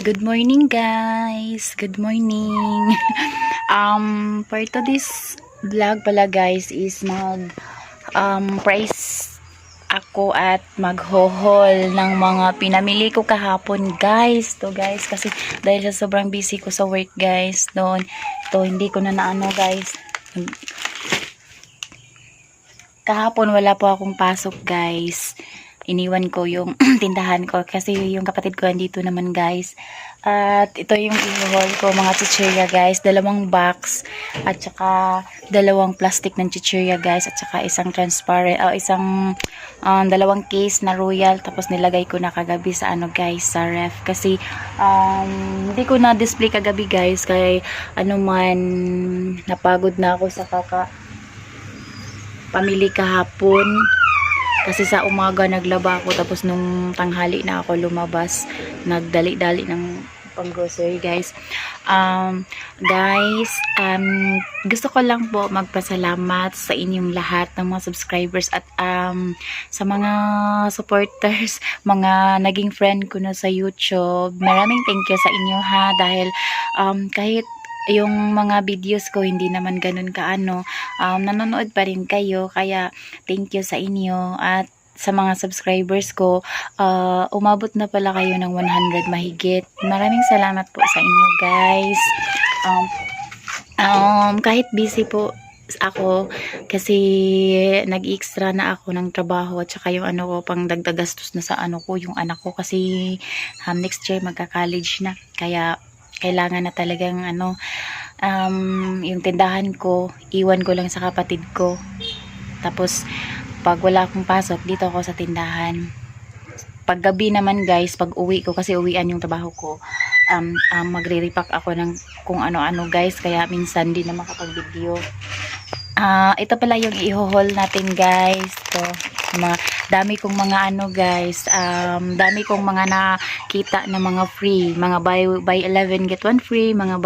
Good morning guys. Good morning. For today's vlog pala guys is price ako at maghohol ng mga pinamili ko kahapon guys. To guys kasi dahil sa sobrang busy ko sa work guys noon. To hindi ko na naano guys. Kahapon wala po akong pasok guys. Iniwan ko yung tindahan ko kasi yung kapatid ko andito naman guys. At ito yung i-haul ko mga chichirya guys. 2 box at saka 2 plastic ng chichirya guys. At saka isang transparent isang 2 case na royal. Tapos nilagay ko na kagabi sa ano guys sa ref. Kasi hindi ko na display kagabi guys. Kaya ano man napagod na ako sa pamili kahapon kasi sa umaga naglaba ako tapos nung tanghali na ako lumabas nagdali-dali ng pang grocery guys. Gusto ko lang po magpasalamat sa inyong lahat ng mga subscribers at sa mga supporters, mga naging friend ko na sa YouTube. Maraming thank you sa inyo ha dahil kahit yung mga videos ko hindi naman ganun kaano, nanonood pa rin kayo, kaya thank you sa inyo. At sa mga subscribers ko, umabot na pala kayo ng 100 mahigit. Maraming salamat po sa inyo guys. Kahit busy po ako kasi nag-extra na ako ng trabaho at saka yung ano ko pang dagdag gastos na sa ano ko, yung anak ko kasi next year magka-college na, kaya kailangan na talagang yung tindahan ko iwan ko lang sa kapatid ko, tapos pag wala akong pasok dito ako sa tindahan. Pag gabi naman guys, pag uwi ko kasi uwian yung trabaho ko, magre-repack ako ng kung ano-ano guys, kaya minsan di na makapag-video. Ito pala yung i-haul natin guys. So, dami kong mga guys, dami kong mga nakita na mga free, mga buy 11 get 1 free, mga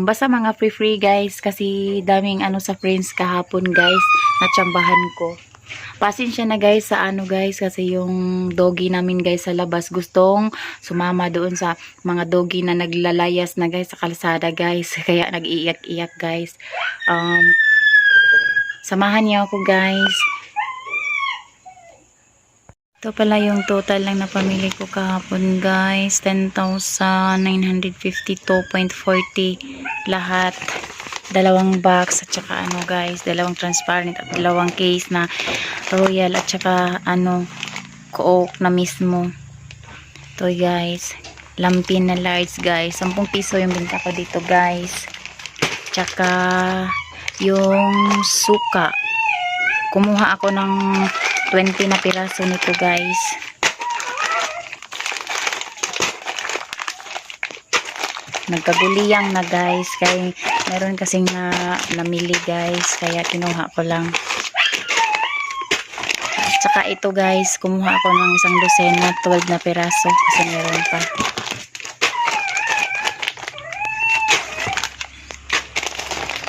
basta mga free guys, kasi daming sa friends kahapon guys, natsambahan ko. Pasensya na guys sa guys, kasi yung doggy namin guys sa labas gustong sumama doon sa mga doggy na naglalayas na guys sa kalsada guys, kaya nag-iiyak-iyak guys. Samahan niyo ako guys. Ito pala yung total lang na pamili ko kahapon guys, 10,952.40 lahat. 2 box at saka guys, 2 transparent at 2 case na royal at saka coke na mismo. Ito guys, lampin na large guys, 10 piso yung binta ko dito guys. Tsaka yung suka, kumuha ako ng 20 na piraso nito guys. Nagkaguliyang na guys, kaya meron kasing namili guys, kaya kinuha ko lang. Tsaka ito guys, kumuha ako ng isang dosena, 12 na piraso kasi meron pa.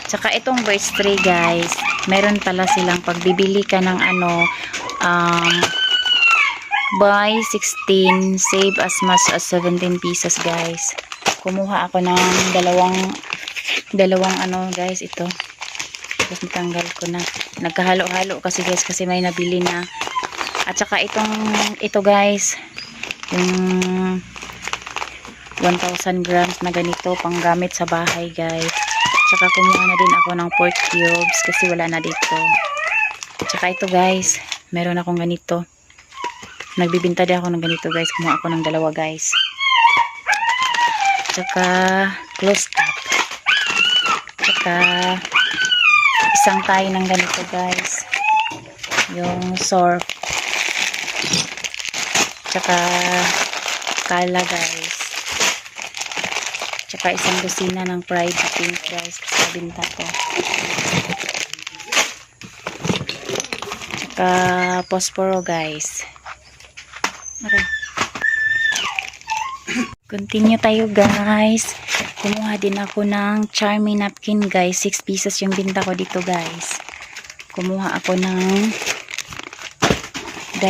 Tsaka itong birch tree guys, meron pala silang pagbibili ka ng buy 16 save as much as 17 pieces guys. Kumuha ako ng dalawang guys, ito. Tapos natanggal ko na, nagkahalo-halo kasi guys, kasi may nabili na. At saka ito guys, yung 1,000 grams na ganito pang gamit sa bahay guys. Tsaka kumuha na din ako ng pork cubes kasi wala na dito. Tsaka ito guys, meron akong ganito. Nagbibinta din ako ng ganito guys. Kumuha ako ng 2 guys. Tsaka close up. Tsaka isang tayo ng ganito guys. Yung surf. Tsaka kala guys. Tsaka isang dosina ng fried pink guys sa binta ko. Tsaka posporo guys. Okay. Continue tayo guys. Kumuha din ako ng Charmy napkin guys. 6 pieces yung binta ko dito guys. Kumuha ako ng 2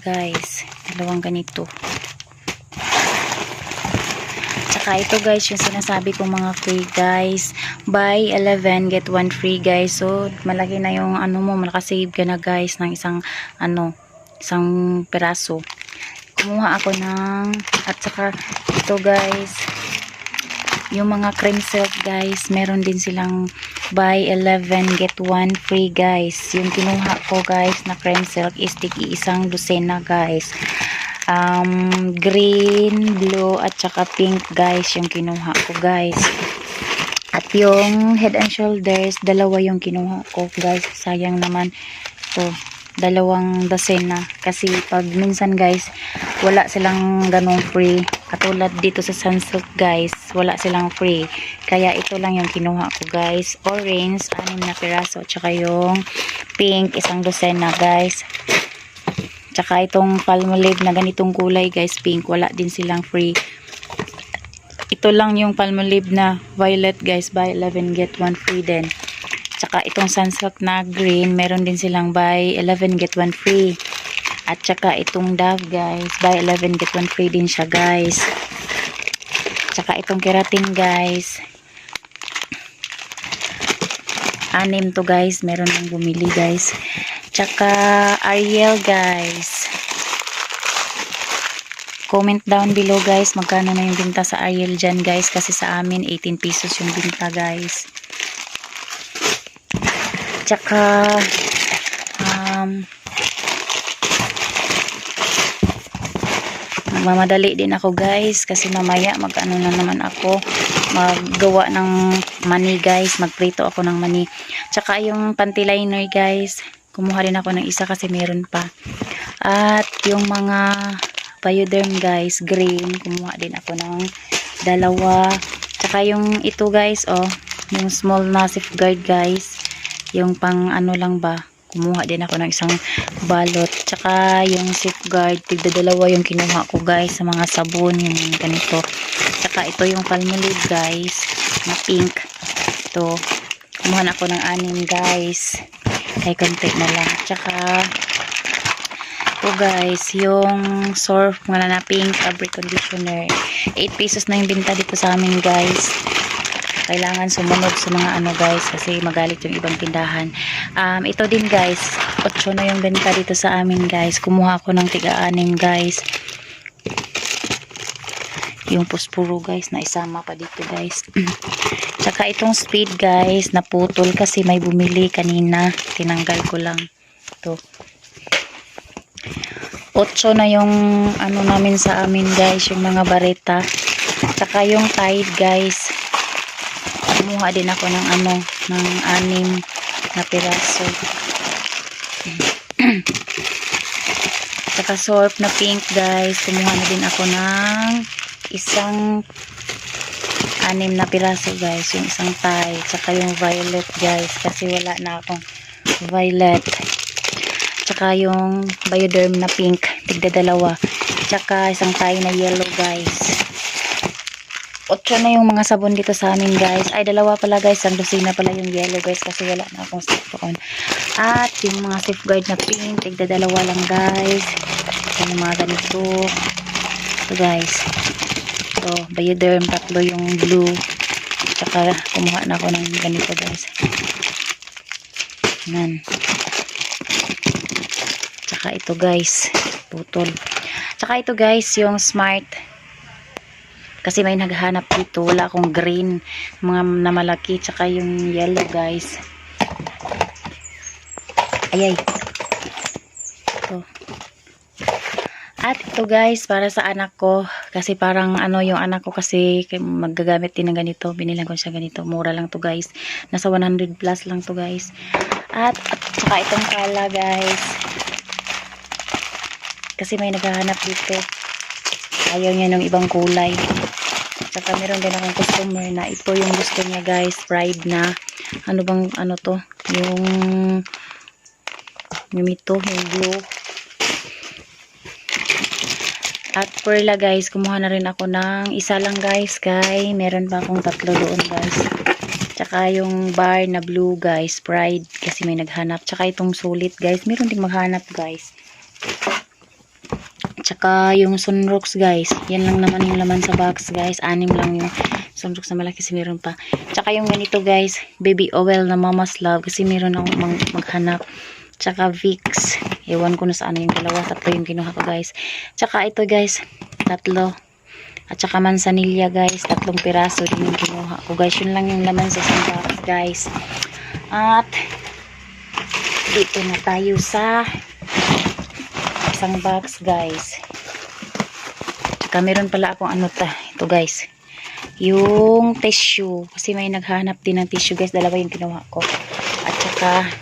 guys. 2 ganito. Tsaka ito guys, yung sinasabi kong mga free guys. Buy 11, get 1 free guys. So, malaki na yung ano mo, makasave ka na guys ng isang piraso. Kumuha ako ng, at saka ito guys, yung mga cream silk guys, meron din silang buy 11, get 1 free guys. Yung kinuha ko guys na cream silk is tigi isang dosena guys. Green, blue, at saka pink guys yung kinuha ko guys. At yung head and shoulders, dalawa yung kinuha ko guys. Sayang naman to, dalawang dosena. Kasi pag minsan guys, wala silang ganong free. Katulad dito sa Sunsilk guys, wala silang free. Kaya ito lang yung kinuha ko guys. Orange, 6 na piraso. At saka yung pink, isang dosena guys. Tsaka itong Palmolive na ganitong kulay guys, pink, wala din silang free. Ito lang yung Palmolive na violet guys, buy 11 get 1 free din. Tsaka itong Sunsilk na green, meron din silang buy 11 get 1 free. At tsaka itong Dove guys, buy 11 get 1 free din siya guys. Tsaka itong Keratin guys, 6 to guys, meron nang bumili guys. Tsaka Ariel guys, comment down below guys magkano na yung binta sa Ariel dyan guys, kasi sa amin 18 pesos yung binta guys. Tsaka magmamadali din ako guys kasi mamaya mag-ano na naman ako, maggawa ng mani guys, magprito ako ng mani. Tsaka yung panty liner guys, kumuha rin ako ng isa kasi meron pa. At yung mga Bioderm guys, green, kumuha din ako ng dalawa. Tsaka yung ito guys, oh, yung small na safeguard guys, yung pang ano lang ba, kumuha din ako ng isang balot. Tsaka yung safeguard, tigdadalawa yung kinuha ko guys sa mga sabon, yung ganito. Tsaka ito yung Palmolive guys, na pink. Ito, kumuha na ako ng 6 guys. Kay konti na lang. Tsaka ito guys, yung Surf mga na pink fabric conditioner. 8 pesos na yung binta dito sa amin guys. Kailangan sumunod sa mga ano guys, kasi magalit yung ibang tindahan. Ito din guys, 8 na yung benta dito sa amin guys. Kumuha ako ng tiga-6 guys. Yung puspuro guys, na isama pa dito guys. Tsaka itong speed guys, naputol kasi may bumili kanina. Tinanggal ko lang. Ito. 8 na yung ano namin sa amin guys, yung mga bareta. Tsaka yung Tide guys. Kumuha din ako ng ano, ng 6 na piraso. Tsaka Surf na pink guys. Kumuha na din ako ng isang 6 na piraso guys, yung isang Tide. Tsaka yung violet guys, kasi wala na akong violet. Tsaka yung Bioderm na pink, tigdadalawa. Tsaka isang Tide na yellow guys. 8 na yung mga sabon dito sa amin guys. Ay, dalawa pala guys, ang dosina pala yung yellow guys, kasi wala na akong stock doon. At yung mga safeguard na pink, tigdadalawa lang guys. Yung mga ganito. Ito guys. So, Bioderm, 3 yung blue. Tsaka kumuha na ako ng ganito guys. Yan. Tsaka ito guys, putol. Tsaka ito guys, yung Smart. Kasi may naghahanap dito, wala akong green, mga na malaki. Tsaka yung yellow guys. Ayay. Ito. At ito guys, para sa anak ko, kasi parang ano, yung anak ko kasi magagamit din ng ganito. Binilang ko siya ganito, mura lang to guys, nasa 100 plus lang to guys. At saka itong kala guys, kasi may naghahanap dito, ayaw niya ng ibang kulay. Saka meron din akong customer na ito yung gusto niya guys, Pride na ano bang ano to, yung ito, yung blue. At Perla guys, kumuha na rin ako ng isa lang guys, kay meron pa akong 3 doon guys. Tsaka yung bar na blue guys, Pride, kasi may naghanap. Tsaka itong sulit guys, meron din maghanap guys. Tsaka Tsaka yung sunrocks guys. Yan lang naman yung laman sa box guys. 6 lang yung sunrocks na malaki kasi meron pa. Tsaka yung ganito guys. Baby oil na Mama's Love kasi meron akong maghanap. Tsaka Vicks. Ewan ko na saan yung dalawa. 3 yung kinuha ko guys. Tsaka ito guys. 3. At saka mansanilya guys. 3 piraso din yung kinuha ko guys. Yun lang yung laman sa isang box guys. At dito na tayo sa isang box guys. Tsaka meron pala akong ito guys. Yung tissue. Kasi may naghanap din ng tissue guys. 2 yung kinuha ko. At saka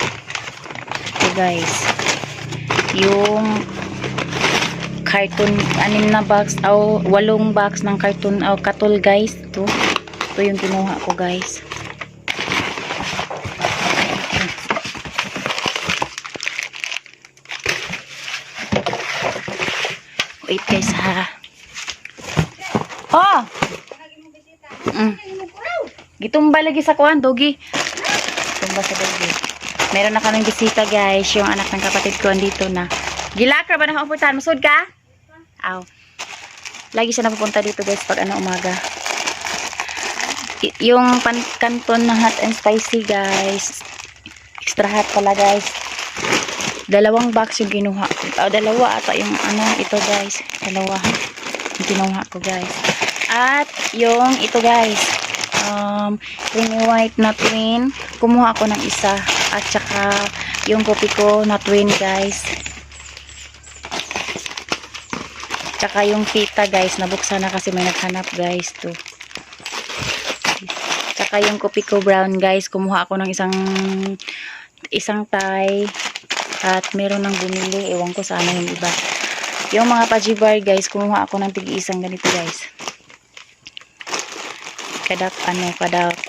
ito guys. Yung carton, 6 na box. 8 box ng carton. Katol guys. Ito yung kinuha ko guys. Wait guys ha. Oh! Gitumba lagi sa kuan, dogi. Tumba sa dogi. Meron na kaming bisita guys. Yung anak ng kapatid ko andito na. Gilakra ba nakauputan? Masud ka? Aw. Lagi siya napupunta dito guys pag umaga. Yung kanton na hot and spicy guys. Extra hot pala guys. 2 box yung kinuha ko. 2 ata yung ito guys. 2 yung kinuha ko guys. At yung ito guys. Creamy white na twin. Kumuha ko ng isa. At saka yung kopi ko na twin guys. Tsaka yung pita guys. Nabuksan na kasi may naghanap guys. To. Tsaka yung kopi ko brown guys. Kumuha ako ng isang Thai. At meron nang bumili. Ewan ko sana yung iba. Yung mga pajibar guys. Kumuha ako ng tig-isang ganito guys. Kada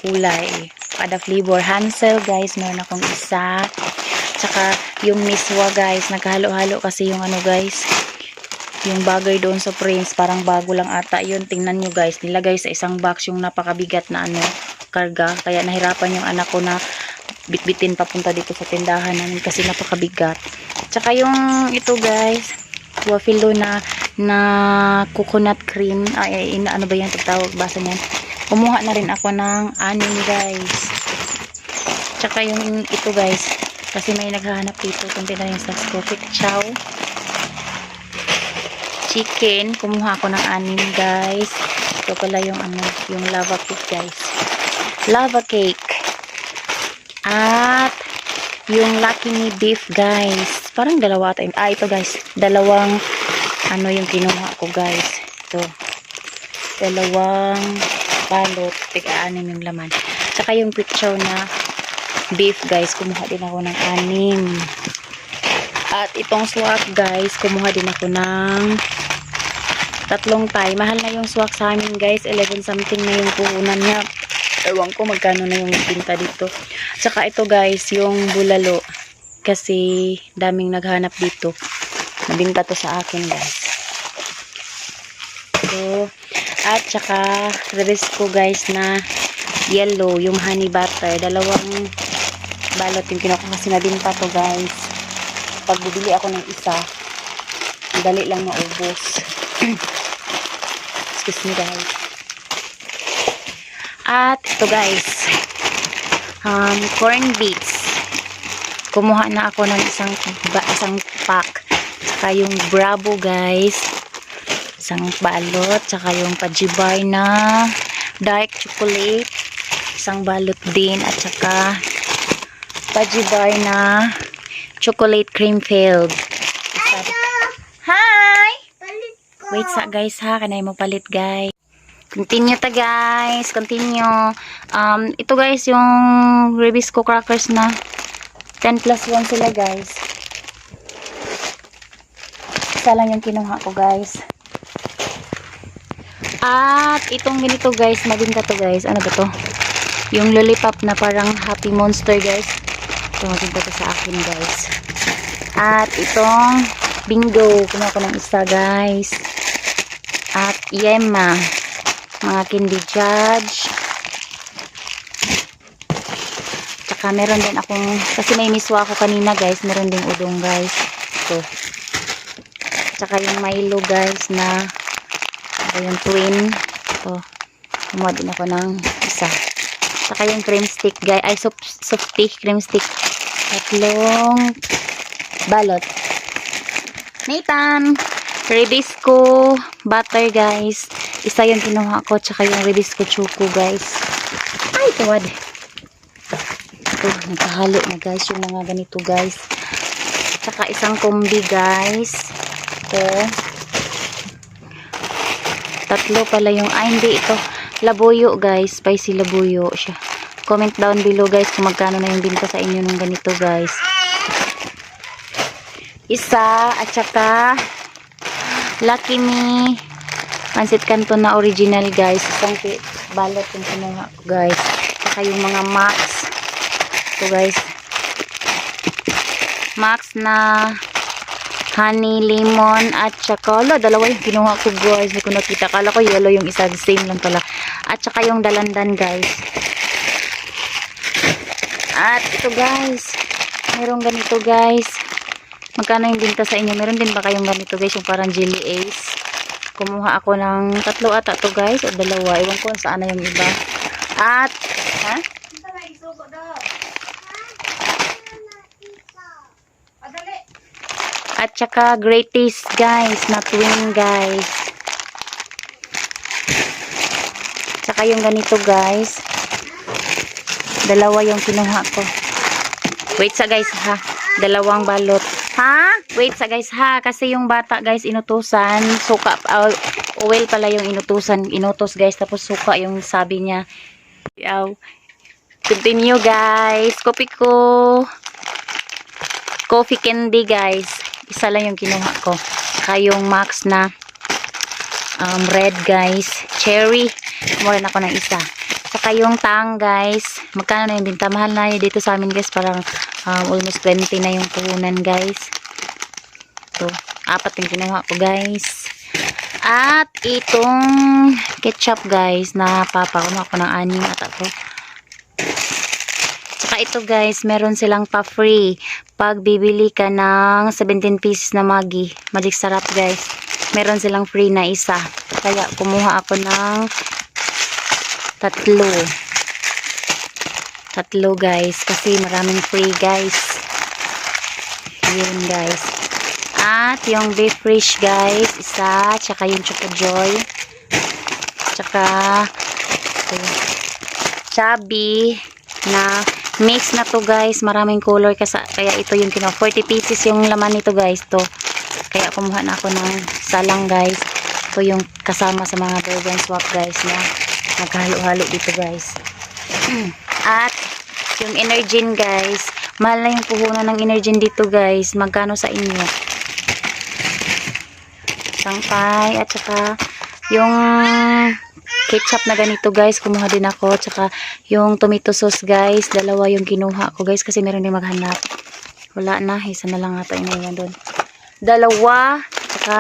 kulay. Kada flavor. Hansel guys. Meron akong isa. Tsaka yung miswa guys. Nagkahalo-halo kasi yung guys. Yung bagay doon sa Prince. Parang bago lang ata yun. Tingnan nyo guys. Nilagay sa isang box yung napakabigat na karga. Kaya nahirapan yung anak ko na bitbitin papunta dito sa tindahan namin kasi napakabigat. Tsaka yung ito guys, waffle na coconut cream. Ano ba yan tawag basa niyan? Kumuha na rin ako ng 6 guys. Tsaka yung ito guys, kasi may naghahanap dito. Kunti na yung sa quick chow. Chicken, kumuha ako ng 6 guys. Ito pala yung yung lava cake guys. Lava cake. At yung Lucky Me beef guys. Parang 2 ata. Ito guys. 2 yung kinuha ko guys. Ito. 2 balot. Tig-6 yung laman. Tsaka yung quick chow na beef guys. Kumuha din ako ng 6. At itong swak guys. Kumuha din ako ng 3 Thai. Mahal na yung swak sa amin guys. 11 something na yung puhunan niya. Ewan ko magkano na yung binta dito. Tsaka ito guys, yung bulalo. Kasi daming naghanap dito. Nabinta to sa akin guys. So, at tsaka Rebisco guys na yellow, yung honey butter. 2 balot yung kinuha kasi nabinta to guys. Pag bibili ako ng isa, dali lang maubos. Excuse me guys. At ito guys, corn beets. Kumuha na ako ng isang pack. Tsaka yung Bravo guys, isang balot. Tsaka yung Pajibar na dark chocolate, isang balot din. At tsaka Pajibar na chocolate cream filled. Hi! Wait sa guys ha, kanay mo palit guys. Continue ta guys, continue. Ito guys yung Rebisco crackers na 10+1 sila guys. Isa lang yung kinuha ko guys. At itong ganito guys, mabinta to guys. Ano ba to? Yung lollipop na parang Happy Monster guys. Ito mabinta to sa akin guys. At itong bingo, kinuha ko ng isa guys. At Yema, mga Candy Judge. Tsaka meron din akong, kasi may miswa ako kanina guys, meron din udong guys. Ito. Tsaka yung Milo guys na yung twin. Ito. Kumuha din ako ng isa. Tsaka yung cream stick guys. Ay, softy cream stick. 3 balot. Nathan! Rebisco butter guys. Isa yung kinuha ko. Tsaka yung Rebisco choco guys. Ay, tuwad. Ito, nagkahalo na guys. Yung mga ganito guys. Tsaka isang kombi guys. Ito. 3 pala yung, hindi ito. Labuyo guys. Spicy labuyo siya. Comment down below guys kung magkano na yung binta sa inyo ng ganito guys. Isa. At saka Lucky Me. Pansit Canton na original guys. Isang balot yung kinuha ko guys. Saka yung mga Max. Ito guys. Max na honey, lemon, at saka dalawa yung kinuha ko guys. Hindi ko nakita. Kala ko yellow yung isa. Same lang pala. At saka yung dalandan guys. At ito guys. Merong ganito guys. Magkano yung binta sa inyo? Meron din ba kayong ganito guys? Yung parang Jelly Ace. Kumuha ako ng 3 ata to guys. O 2. Ewan ko saan na yung iba. At, ha? At saka Greatest guys. Na twin guys. Saka yung ganito guys. 2 yung kinuha ko. Wait sa guys ha. 2 balot. Ha? Wait sa guys ha. Kasi yung bata guys inutusan. Suka. Oil pala yung inutusan. Inutos guys. Tapos suka yung sabi niya. Continue guys. Coffee candy guys. Isa lang yung kinuha ko. Saka yung Max na red guys. Cherry. Kumuha ako ng isa. Saka yung Tang guys. Magkano na yung binta? Mahal na yun dito sa amin guys. Parang almost 20 na yung puhunan guys. Ito. 4 yung kinuha ko guys. At itong ketchup guys na kumuha ko ng 6 ata to. Saka ito guys. Meron silang pa-free. Pag bibili ka ng 17 pieces na Maggi. Magic sarap guys. Meron silang free na isa. Kaya kumuha ako ng 3 guys. Kasi maraming free guys. Yun guys. At yung beef fish guys. Isa. Tsaka yung Choco Joy. Tsaka chubby na mix na to guys. Maraming color. Kaya ito yung kinuha. 40 pieces yung laman nito guys. To. Kaya kumuha na ako ng salang guys. Ito yung kasama sa mga burger swap guys na maghalo-halo dito guys. At yung Energin guys. Mahal na yung puhunan ng Energin dito guys. Magkano sa inyo? Sangpay. At saka yung ketchup na ganito guys. Kumuha din ako. At saka yung tomato sauce guys. 2 yung kinuha ko guys. Kasi meron din maghanap. Wala na. Isa na lang ata inayan doon. 2. At saka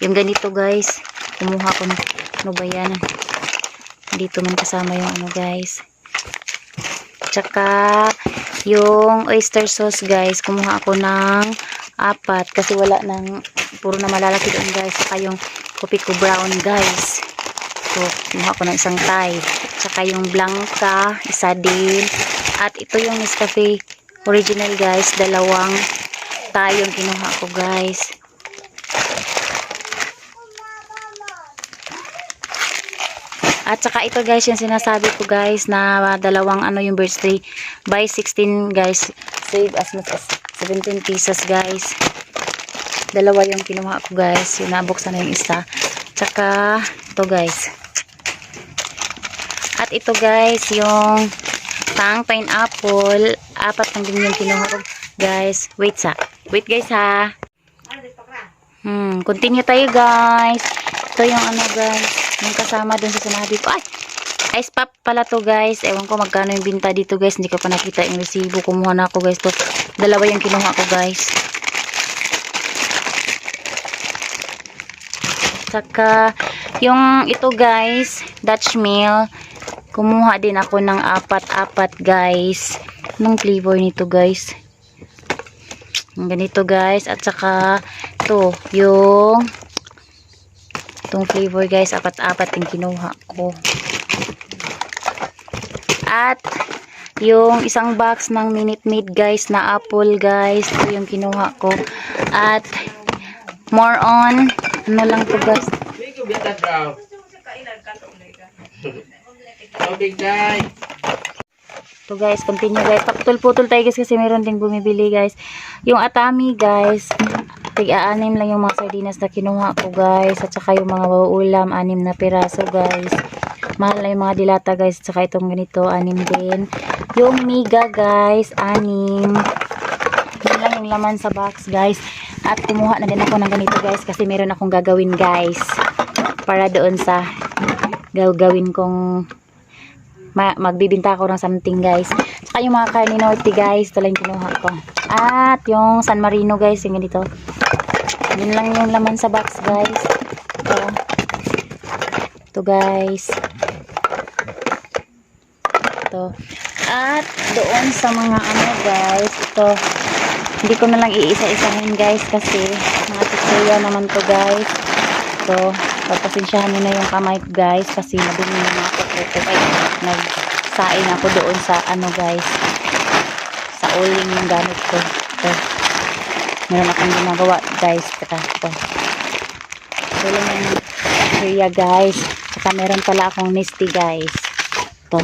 yung ganito guys. Kumuha ko na. Ano ba yan? Dito man kasama yung ano guys. Tsaka yung oyster sauce guys. Kumuha ako ng 4. Kasi wala nang puro na malalaki doon guys. Tsaka yung kopi ko brown guys. So, kumuha ko ng isang Thai. Tsaka yung Blanca. Isa din. At ito yung Nescafe original guys. 2 Thai yung kinuha ko guys. At saka ito guys yung sinasabi ko guys na 2 yung birthday by 16 guys. Save as much as 17 pieces guys. 2 yung kinuha ko guys. Yung nabuksan na yung isa. Tsaka ito guys. At ito guys yung Tang pineapple. 4 lang din yung kinuha ko guys. Wait guys ha. Continue tayo guys. Ito yung ano guys. Yung kasama dun sa sinabi ko. Ay! Ice pop pala to guys. Ewan ko magkano yung binta dito guys. Hindi ko pa nakita yung resibo. Kumuha na ako guys. To. 2 yung kinuha ko guys. Saka yung ito guys. Dutch meal. Kumuha din ako ng 4 guys. Anong flavor nito guys? Ganito guys. At saka to yung itong flavor guys. Apat-apat yung kinuha ko. At yung isang box ng Minute Maid guys na apple guys. Ito yung kinuha ko. At more on ano lang to guys. Okay guys. So guys, continue guys. Paputol-putol tayo guys kasi meron ding bumibili guys. Yung atami guys, tig-aanim lang yung mga sardinas na kinuha ko guys. At saka yung mga ulam, 6 na piraso guys. Mahal na yung mga dilata guys. At saka itong ganito, 6 din. Yung miga guys, 6. Yun lang yung laman sa box guys. At kumuha na din ako ng ganito guys kasi meron akong gagawin guys. Para doon sa gagawin kong magbibinta ako ng something guys. Saka yung mga karne norte guys, ito lang yung kinuha ko. At yung San Marino guys, yung ganito. Yun lang yung laman sa box guys. Ito guys. Ito. At doon sa mga ano guys, ito. Hindi ko na lang iisa-isahin guys kasi mga tutorial naman to guys. Ito. Pagpasensyahan nyo na yung kamay ko guys kasi nabili na mga ako kaya nagsain ako doon sa ano guys sa uling yung gamit ko. Ito. Meron akong ginagawa guys. Ito lang yung area guys. Saka meron pala akong nesty guys. Ito.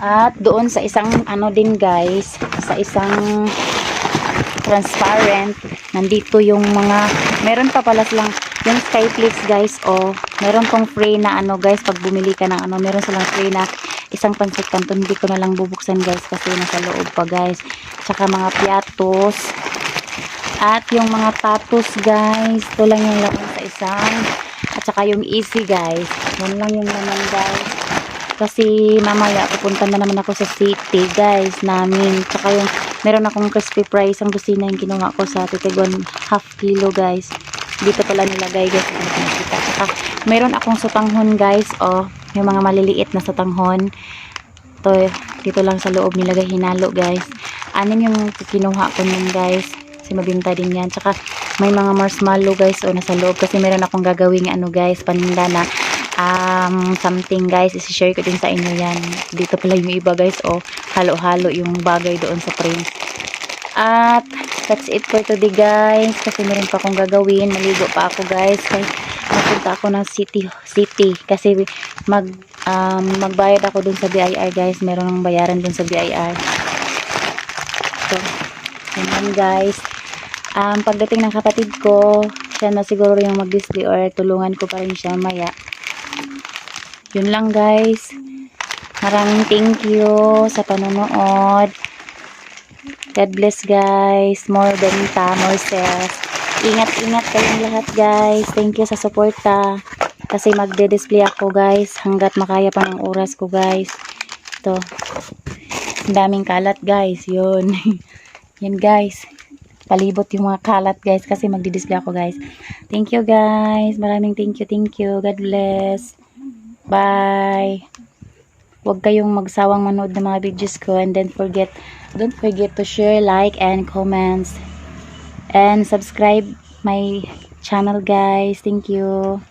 At doon sa isang ano din guys, sa isang transparent, nandito yung mga meron pa pala silang yung Skyflakes guys, meron tong free na ano guys, pag bumili ka ng ano, meron silang free na isang pancit canton. Hindi ko na lang bubuksan guys kasi nasa loob pa guys. Tsaka mga piatos at yung mga tatos guys, ito lang yung laman sa isang. At saka yung easy guys, yun lang yung laman guys kasi mamaya pupunta na naman ako sa city guys namin. Tsaka yung meron akong crispy fries, ang busina yung kinuha ko sa Titigon half kilo guys. Dito pala nilagay guys. Saka meron akong sutanghon guys. Yung mga maliliit na sutanghon. Ito, dito lang sa loob nilagay, hinalo guys. 6 yung kinuha ko nun guys. Kasi mabinta din yan. Tsaka may mga marshmallow guys nasa loob. Kasi meron akong gagawing ano guys, paninda na something guys. Isi-share ko din sa inyo yan. Dito pala yung iba guys. Halo-halo yung bagay doon sa frame. At that's it for today guys. Kasi meron pa akong gagawin. Maligo pa ako guys. Kasi napunta ako ng city. Kasi magbayad ako dun sa BIR guys. Meron ng bayaran dun sa BIR. So, yun lang guys. Pagdating ng kapatid ko, siya na siguro yung mag-display or tulungan ko pa rin siya maya. Yun lang guys. Maraming thank you sa panonood. God bless guys. More benta, more sales. Ingat-ingat kayong lahat guys. Thank you sa suporta. Kasi magde-display ako guys. Hanggat makaya pa ng oras ko guys. Ito. Ang daming kalat guys. Yun. Yan guys. Palibot yung mga kalat guys. Kasi magde-display ako guys. Thank you guys. Maraming thank you. Thank you. God bless. Bye. Huwag kayong magsawang manood ng mga videos ko. And then don't forget to share, like, and comments. And subscribe my channel guys. Thank you.